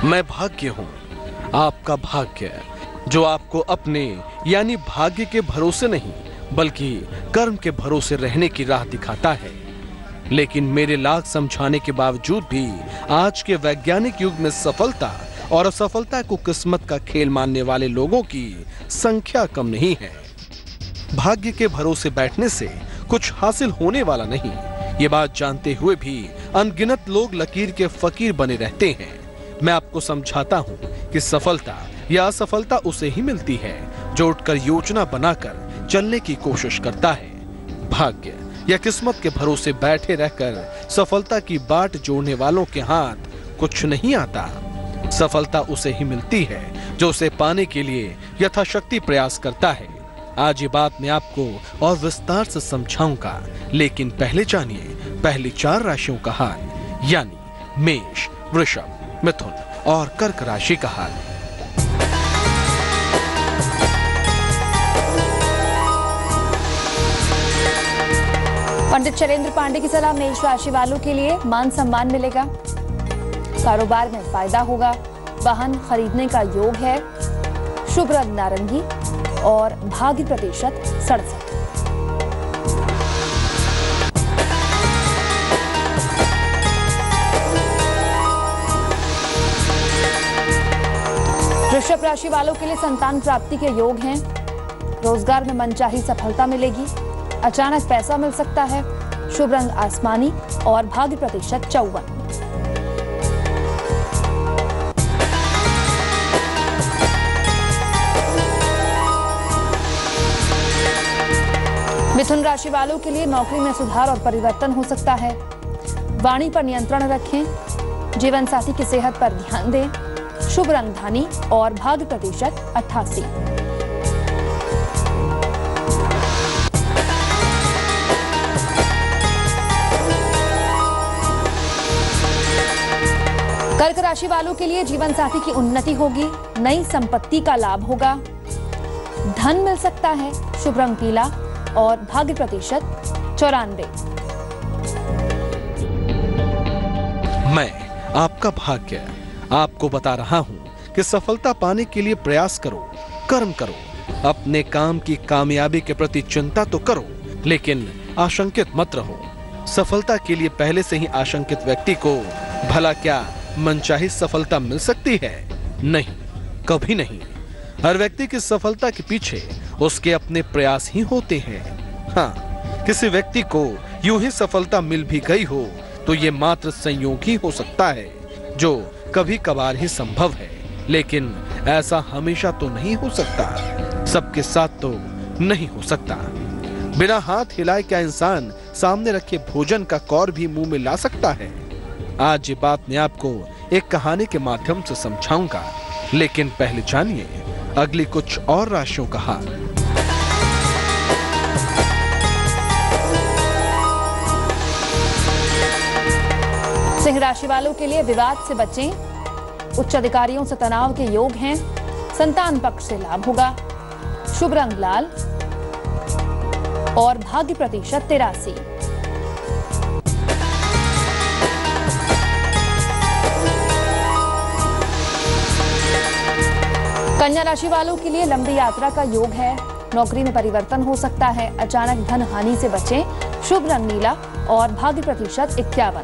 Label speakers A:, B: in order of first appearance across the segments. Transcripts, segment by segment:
A: मैं भाग्य हूँ, आपका भाग्य, जो आपको अपने यानी भाग्य के भरोसे नहीं बल्कि कर्म के भरोसे रहने की राह दिखाता है। लेकिन मेरे लाख समझाने के बावजूद भी आज के वैज्ञानिक युग में सफलता और असफलता को किस्मत का खेल मानने वाले लोगों की संख्या कम नहीं है। भाग्य के भरोसे बैठने से कुछ हासिल होने वाला नहीं, ये बात जानते हुए भी अनगिनत लोग लकीर के फकीर बने रहते हैं। मैं आपको समझाता हूँ कि सफलता या असफलता उसे ही मिलती है जो उठकर योजना बनाकर चलने की कोशिश करता है। भाग्य या किस्मत के भरोसे बैठे रहकर सफलता की बाट जोड़ने वालों के हाथ कुछ नहीं आता। सफलता उसे ही मिलती है जो उसे पाने के लिए यथाशक्ति प्रयास करता है। आज ये बात मैं आपको और विस्तार से समझाऊंगा, लेकिन पहले जानिए पहली 4 राशियों का हाल, यानी मेष, वृषभ, मिथुन और कर्क राशि का हाल।
B: पंडित शैलेंद्र पांडे की सलाह, मेष राशि वालों के लिए मान सम्मान मिलेगा, कारोबार में फायदा होगा, वाहन खरीदने का योग है, शुभ रंग नारंगी और भाग्य प्रतिशत 67। वृषभ राशि वालों के लिए संतान प्राप्ति के योग हैं, रोजगार में मनचाही सफलता मिलेगी, अचानक पैसा मिल सकता है, शुभ रंग आसमानी और भाग्य प्रतिशत 54। मिथुन राशि वालों के लिए नौकरी में सुधार और परिवर्तन हो सकता है, वाणी पर नियंत्रण रखें, जीवन साथी की सेहत पर ध्यान दें, शुभ रंग धानी और भाग्य प्रतिशत 88। कर्क राशि वालों के लिए जीवन साथी की उन्नति होगी, नई संपत्ति का लाभ होगा, धन मिल सकता है, शुभ रंग पीला और भाग्य प्रतिशत 94।
A: मैं आपका भाग्य आपको बता रहा हूं कि सफलता पाने के लिए प्रयास करो, कर्म करो, अपने काम की कामयाबी के प्रति चिंता तो करो, लेकिन आशंकित मत रहो। सफलता के लिए पहले से ही आशंकित व्यक्ति को भला क्या मनचाही सफलता मिल सकती है? नहीं, कभी नहीं। हर व्यक्ति की सफलता के पीछे उसके अपने प्रयास ही होते हैं। हाँ, किसी व्यक्ति को यूं ही सफलता मिल भी गई हो तो ये मात्र संयोग ही हो सकता है, जो कभी कभार ही संभव है, लेकिन ऐसा हमेशा तो नहीं हो सकता, सबके साथ तो नहीं हो सकता। बिना हाथ हिलाए क्या इंसान सामने रखे भोजन का कौर भी मुंह में ला सकता है? आज ये बात मैं आपको एक कहानी के माध्यम से समझाऊंगा, लेकिन पहले जानिए अगली कुछ और राशियों का हाल।
B: सिंह राशि वालों के लिए विवाद से बचें, उच्च अधिकारियों से तनाव के योग हैं, संतान पक्ष से लाभ होगा, शुभ रंग लाल और भाग्य प्रतिशत 83। कन्या राशि वालों के लिए लंबी यात्रा का योग है, नौकरी में परिवर्तन हो सकता है, अचानक धन हानि से बचें, शुभ रंग नीला और भाग्य प्रतिशत 51।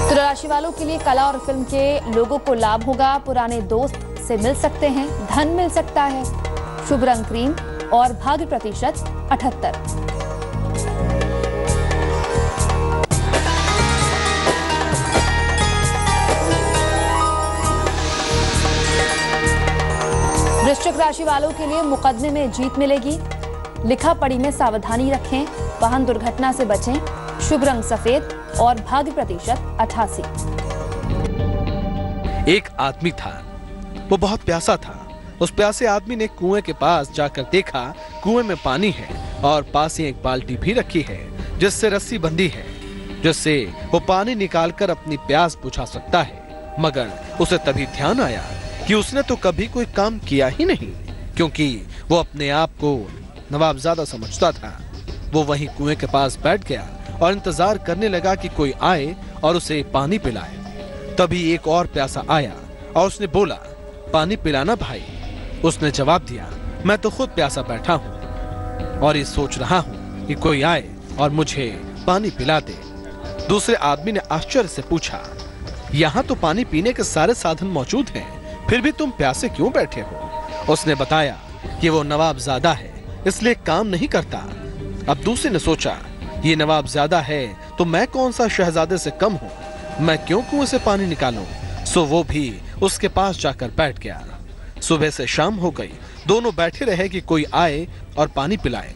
B: तुला राशि वालों के लिए कला और फिल्म के लोगों को लाभ होगा, पुराने दोस्त से मिल सकते हैं, धन मिल सकता है, शुभ रंग क्रीम और भाग्य प्रतिशत 78। वृश्चिक राशि वालों के लिए मुकदमे में जीत मिलेगी, लिखा पढ़ी में सावधानी रखें, वाहन दुर्घटना से बचें, शुभ रंग सफेद और भाग्य प्रतिशत 88।
A: एक आदमी था, वो बहुत प्यासा था। उस प्यासे आदमी ने कुएं के पास जाकर देखा, कुएं में पानी है और पास ही एक बाल्टी भी रखी है जिससे रस्सी बंधी है, जिससे वो पानी निकालकर अपनी प्यास बुझा सकता है। मगर उसे तभी ध्यान आया कि उसने तो कभी कोई काम किया ही नहीं, क्योंकि वो अपने आप को नवाबजादा समझता था। वो वहीं कुएं के पास बैठ गया और इंतजार करने लगा कि कोई आए और उसे पानी पिलाए। तभी एक और प्यासा आया और उसने बोला, पानी पिलाना भाई। उसने जवाब दिया, मैं तो खुद प्यासा बैठा हूँ और ये सोच रहा हूँ कि कोई आए और मुझे पानी पिला दे। दूसरे आदमी ने आश्चर्य से पूछा, यहाँ तो पानी पीने के सारे साधन मौजूद हैं, फिर भी तुम प्यासे क्यों बैठे हो? उसने बताया कि वो नवाबजादा है, इसलिए काम नहीं करता। अब दूसरे ने सोचा, ये नवाबजादा है तो मैं कौन सा शहजादे से कम हूँ, मैं क्यों कुएं से पानी निकालूं? सो वो भी उसके पास जाकर बैठ गया। सुबह से शाम हो गई, दोनों बैठे रहे कि कोई आए और पानी पिलाए।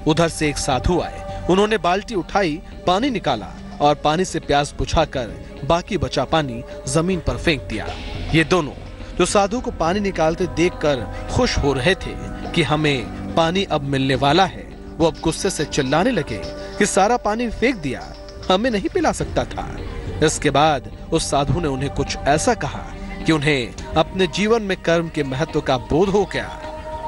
A: उधर से एक साधु आए, उन्होंने बाल्टी उठाई, पानी निकाला और पानी से प्यास बुझाकर बाकी बचा पानी जमीन पर फेंक दिया। ये दोनों जो साधु को पानी निकालते देखकर खुश हो रहे थे कि हमें पानी अब मिलने वाला है, वो अब गुस्से से चिल्लाने लगे कि सारा पानी फेंक दिया, हमें नहीं पिला सकता था। इसके बाद उस साधु ने उन्हें कुछ ऐसा कहा कि उन्हें अपने जीवन में कर्म के महत्व का बोध हो गया।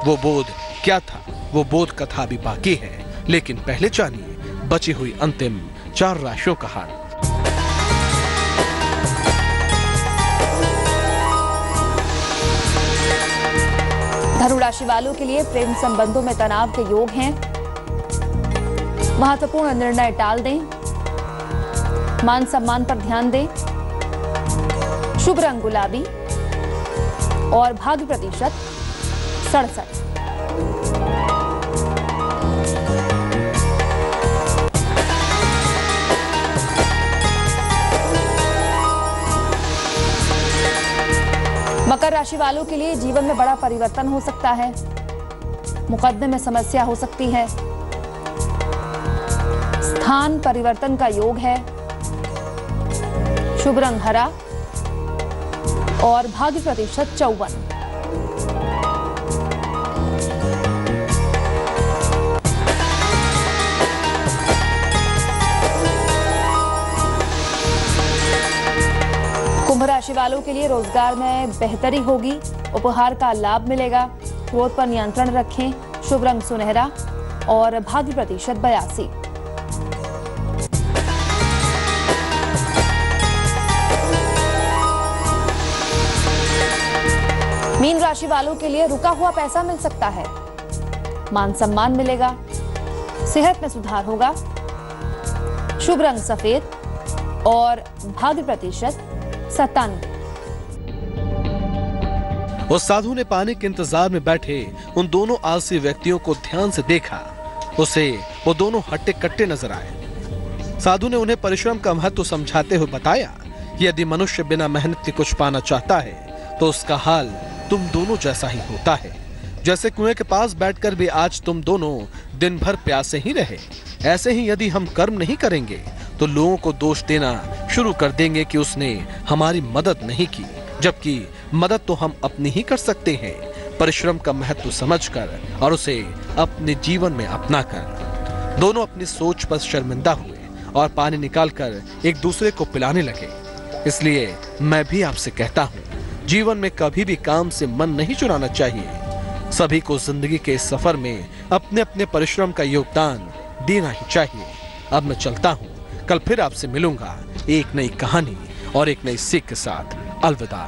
A: वो बोध क्या था, वो बोध कथा भी बाकी है, लेकिन पहले जानिए बची हुई अंतिम 4 राशियों का हाल।
B: धनु राशि वालों के लिए प्रेम संबंधों में तनाव के योग हैं। महत्वपूर्ण निर्णय टाल दें, मान सम्मान पर ध्यान दें। शुभ रंग गुलाबी और भाग्य प्रतिशत 67। मकर राशि वालों के लिए जीवन में बड़ा परिवर्तन हो सकता है, मुकदमे में समस्या हो सकती है। स्थान परिवर्तन का योग है। शुभ रंग हरा और भाग्य प्रतिशत 54। कुंभ राशि वालों के लिए रोजगार में बेहतरी होगी, उपहार का लाभ मिलेगा। क्रोध पर नियंत्रण रखें। शुभ रंग सुनहरा और भाग्य प्रतिशत 82। मीन राशि वालों के लिए रुका हुआ पैसा मिल सकता है, मान सम्मान मिलेगा, सेहत में सुधार होगा। शुभ रंग सफेद और भाग्य प्रतिशत 97।
A: उस साधु ने पानी के इंतजार में बैठे उन दोनों आलसी व्यक्तियों को ध्यान से देखा। उसे वो दोनों हट्टे कट्टे नजर आए। साधु ने उन्हें परिश्रम का महत्व समझाते हुए बताया कि यदि मनुष्य बिना मेहनत के कुछ पाना चाहता है तो उसका हाल तुम दोनों जैसा ही होता है। जैसे कुएं के पास बैठकर भी आज तुम दोनों दिन भर प्यासे ही रहे, ऐसे ही यदि हम कर्म नहीं करेंगे तो लोगों को दोष देना शुरू कर देंगे कि उसने हमारी मदद नहीं की, जबकि मदद तो हम अपनी ही कर सकते हैं, परिश्रम का महत्व समझकर और उसे अपने जीवन में अपनाकर। दोनों अपनी सोच पर शर्मिंदा हुए और पानी निकालकर एक दूसरे को पिलाने लगे। इसलिए मैं भी आपसे कहता हूँ, जीवन में कभी भी काम से मन नहीं चुराना चाहिए। सभी को जिंदगी के इस सफर में अपने अपने परिश्रम का योगदान देना ही चाहिए। अब मैं चलता हूँ, कल फिर आपसे मिलूंगा एक नई कहानी और एक नई सीख के साथ। अलविदा।